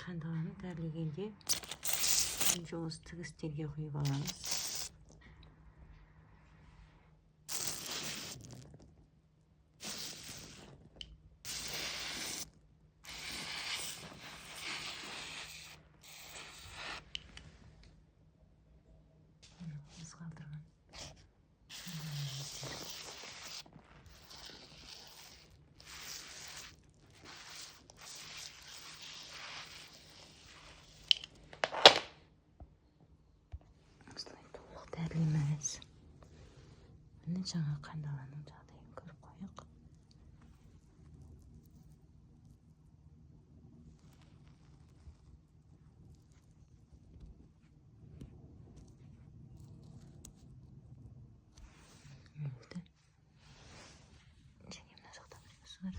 қандаланы дәрілегенде бірінші осы тігістерге құйып аламыз. Дәрілеміз. Міне жаңа қандаланың жағдайын көріп қояйық. Және мына жақта біреусі бар.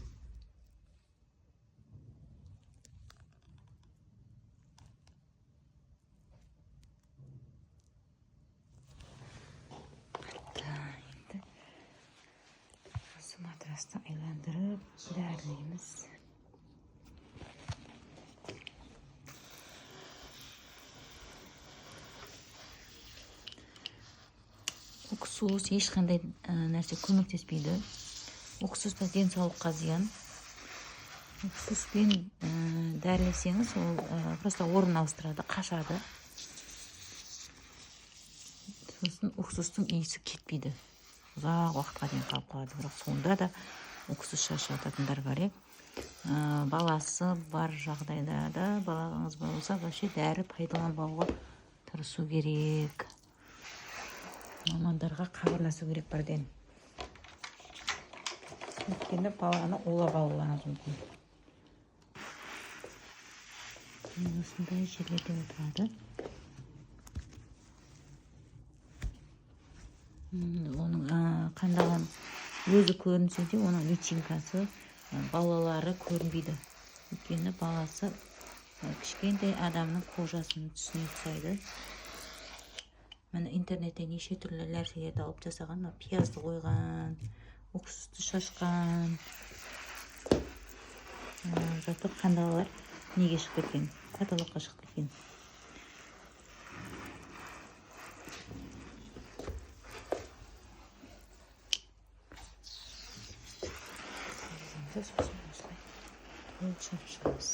Матрасты айландырып дәрілейміз. Уксус ешқандай нәрсе көмектеспейді. Уксус та денсаулыққа зиян. Уксуспен дәрілесеңіз, ол просто орын ауыстырады, қашады. Сосын уксустың иісі кетпейді. Ұзақ уақытқа дейін қалып қалады. Бірақ сонда да уксус шашывататындар бар. Баласы бар жағдайда да, балаңыз болса, вообще дәрі пайдаланбауға тырысу керек. Мамандарға хабарласу керек бірден. Өйткені баланы улап алуы мүмкін. Осындай жерлерде отырады. Оның қандалан өзі көрінсе де, оның личинкасы, балалары көрінбейді. Өйткені баласы кішкентай адамның қожасының түсіне ұқсайды. Міне интернетте неше түрлі нәрселерді алып жасаған, пиязды қойған, уксусты шашқан. Жатып қандалалар неге шығып кеткен? Потолокқа шығып кеткен. Сосын осылай өлшеп шығамыз.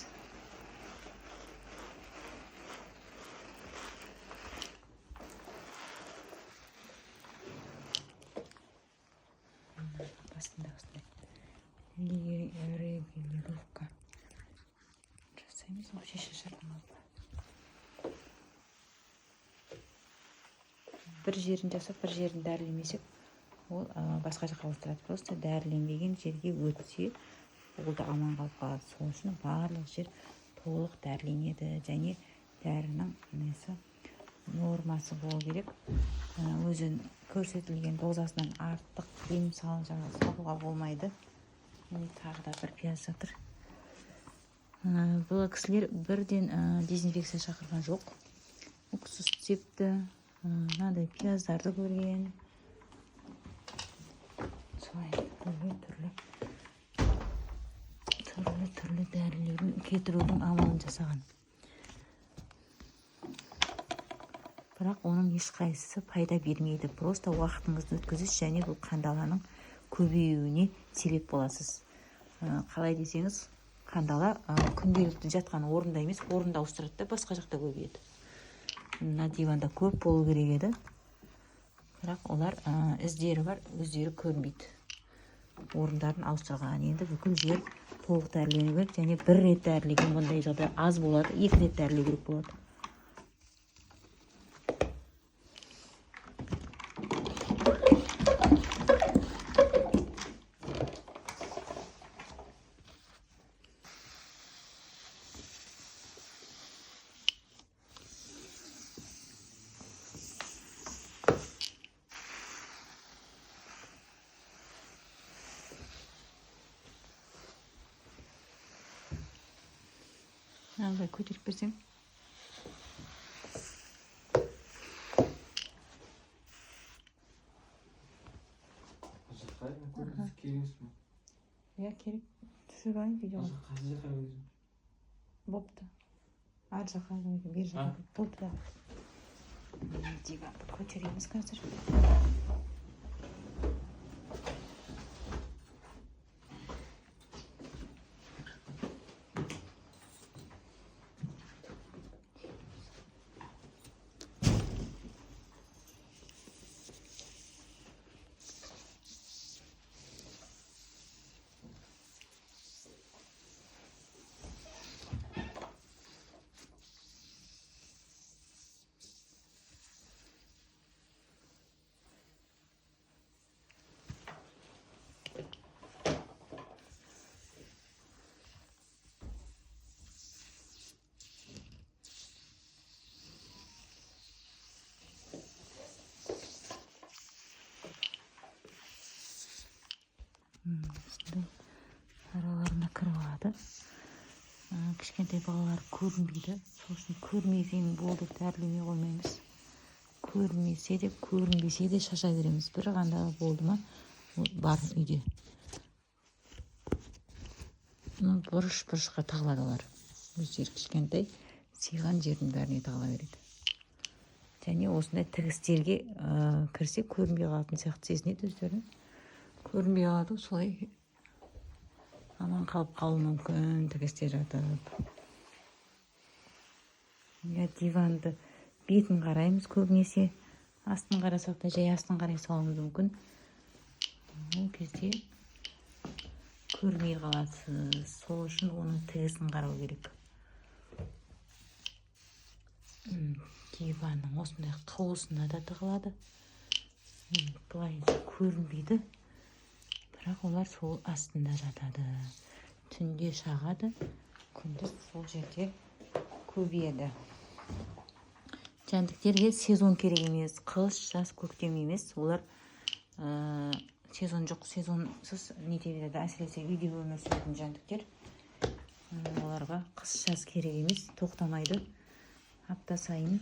Басында осылай регулировка жасаймыз. Вообще шашатын алып. Бір жерін жасап, бір жерін дәрілемесек, ол басқа жаққа ауыстырады. Просто дәріленбеген жерге өтсе, ол да аман қалып қалады. Сол үшін барлық жер толық дәріленеді. Және дәрінің нормасы болу керек. Өзін көрсетілген дозасынан артық ем салуға болмайды. Тағы да бір пияз жатыр. Бұл кісілер бірден дезинфекция шақырған жоқ. Уксус септі, мынандай пияздарды көрген. Солай түрлі дәрілерін кетірудің амалын жасаған. Бірақ оның ешқайсысы пайда бермейді. Просто уақытыңызды өткізіш, және бұл қандаланың көбеюіне себеп боласыз. Қалай десеңіз, қандала күнделікті жатқан орында емес, орында ауыстырады да басқа жақта көбейеді. Мына диванда көп болу керек еді. Бірақ олар іздері бар, өздері көрінбейді. Орындарын ауыстырған. Енді бүкіл жер толық дәрілену керек, және бір рет дәрілеген бұндай жағдай аз болады, 2 рет дәрілеу керек болады. Алдай көтеріп берсең. Я керек. Түсіріп алайын видеоға. Бопты. ар жаққа бер жаққа толтыра. Диванды көтереміз қазір. Осындай араларына кіріп алады. Кішкентай балалар көрінбейді. Сосын көрмесең болды, дәрілемей қоймаймыз. Көрмесе де көрінбесе де шаша береміз. Bir қандалы болды ма бар үйде. Бұрыш-бұрышқа тағылады олар. Өздері кішкентай сыйған жердің бәріне тағыла береді. Және осындай тігістерге кірсе көрінбей қалатын сияқты сезінеді өздерін. Көрінбей қалады, солай аман қалып қалуы мүмкін тігістер жатып. Диванды бетін қараймыз көбінесе. Астын қарасақ та жай астын қарай салуымыз мүмкін. Ол кезде көрмей қаласыз. Сол үшін оның тігісін қарау керек. Диванның осындай қуысына да тығылады. Бұлай көрінбейді. Бірақ олар сол астында жатады. Түнде шағады, күндіз сол жерде көбейеді. Жәндіктерге сезон керек емес, қыс, жаз, көктем емес. Олар сезон жоқ, сезонсыз нете береді. Әсіресе үйде өмір сүретін жәндіктер. Оларға қыс, жаз керек емес, тоқтамайды. Апта сайын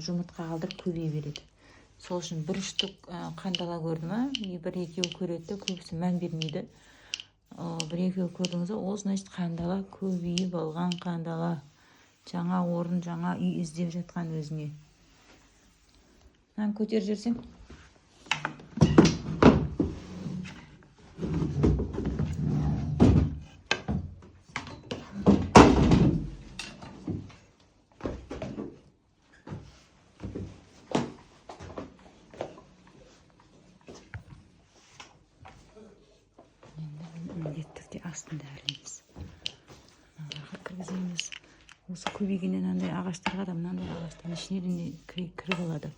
жұмыртқа қалдырып көбейе береді. Сол үшін бір штук қандала көрді ма, бір екеу көреді, көбісі мән бермейді. Бір екеу көрдіңіз, ол значит қандала көбейіп алған қандала. Жаңа орын, жаңа үй іздеп жатқан өзіне. Көтер жүрсең. Астында әрлейміз. Мыналарға кіргіземіз. Осы көбейгеннен андай ағаштарға да мынандай ағаштың ішіне кіріп алады.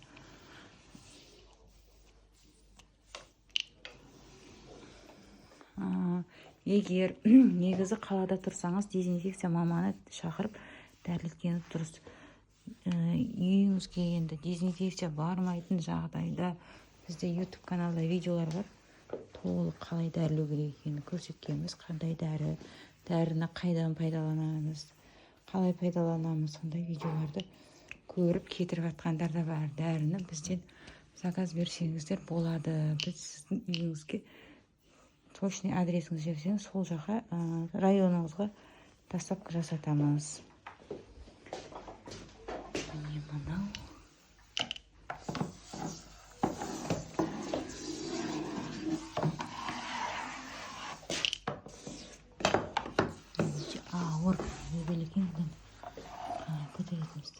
Егер негізі қалада тұрсаңыз, дезинфекция маманы шақырып дәрілеткені дұрыс. Үйіңізге енді дезинфекция бармайтын жағдайда бізде YouTube каналда видеолар бар. Толық қалай дәрілеу керек екенін көрсеткенбіз. Қандай дәріні қайдан пайдаланамыз, қалай пайдаланамыз, сондай видеоларды көріп кетіріп жатқандар да бар. Дәріні бізден заказ берсеңіздер болады. Біз сіздің үйіңізге точный адресіңізді жіберсеңіз, сол жаққа районыңызға доставка жасатамыз. Мынау ауыр өбелекен көтеретіміз.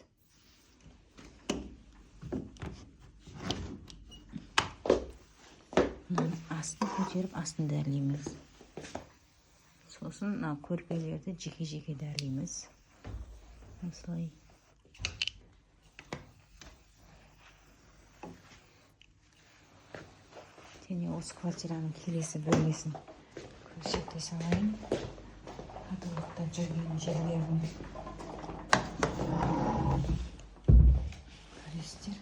Астын көтеріп, астын дәрлейміз. Сосын көрпелерді жеке-жеке дәрлейміз. Осылай. Және осы квартираның келесі бөлмесін көрсете салайын. Адалықта жүрген жерлерін көресіздер.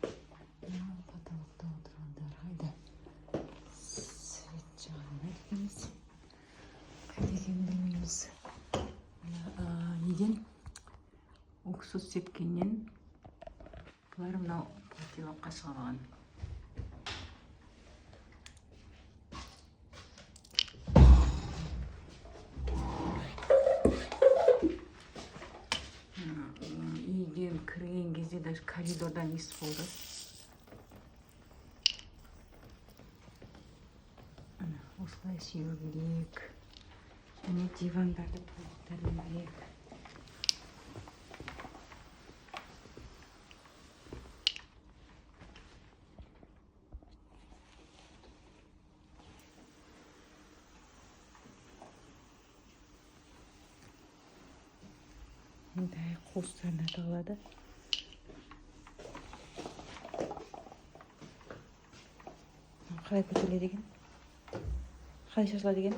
Адалықта отырғандар қайда? Свет жағына келеміз. Қайда екенін білмейміз. Неден уксус сепкеннен бұлар мынау патилапқа шығып алған. үйден кірген кезде даже коридордан естіп болды. Ана осылай сүйеу керек. Және дивандарды толықтыру керек. Мындай қуыстарына тығылады. Қалай көтеріледі екен? Қалай шашылады екен?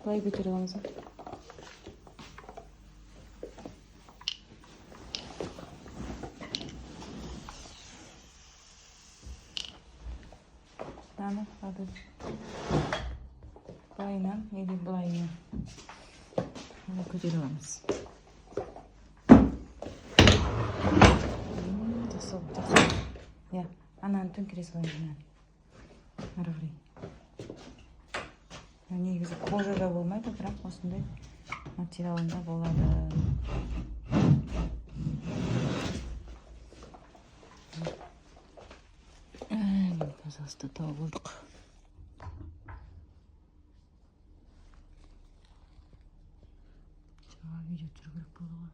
Қалай көтере аламыз ба? Аны қады былайынан или былайынан көтере аламыз. Жасау. Я, ананы төңкере салайын. Ары қарай. Негізі кожада болмайды, бірақ осындай материалында болады. Пожалуйста, тауылдық. Жаңа видео түсіру керек болды ғой.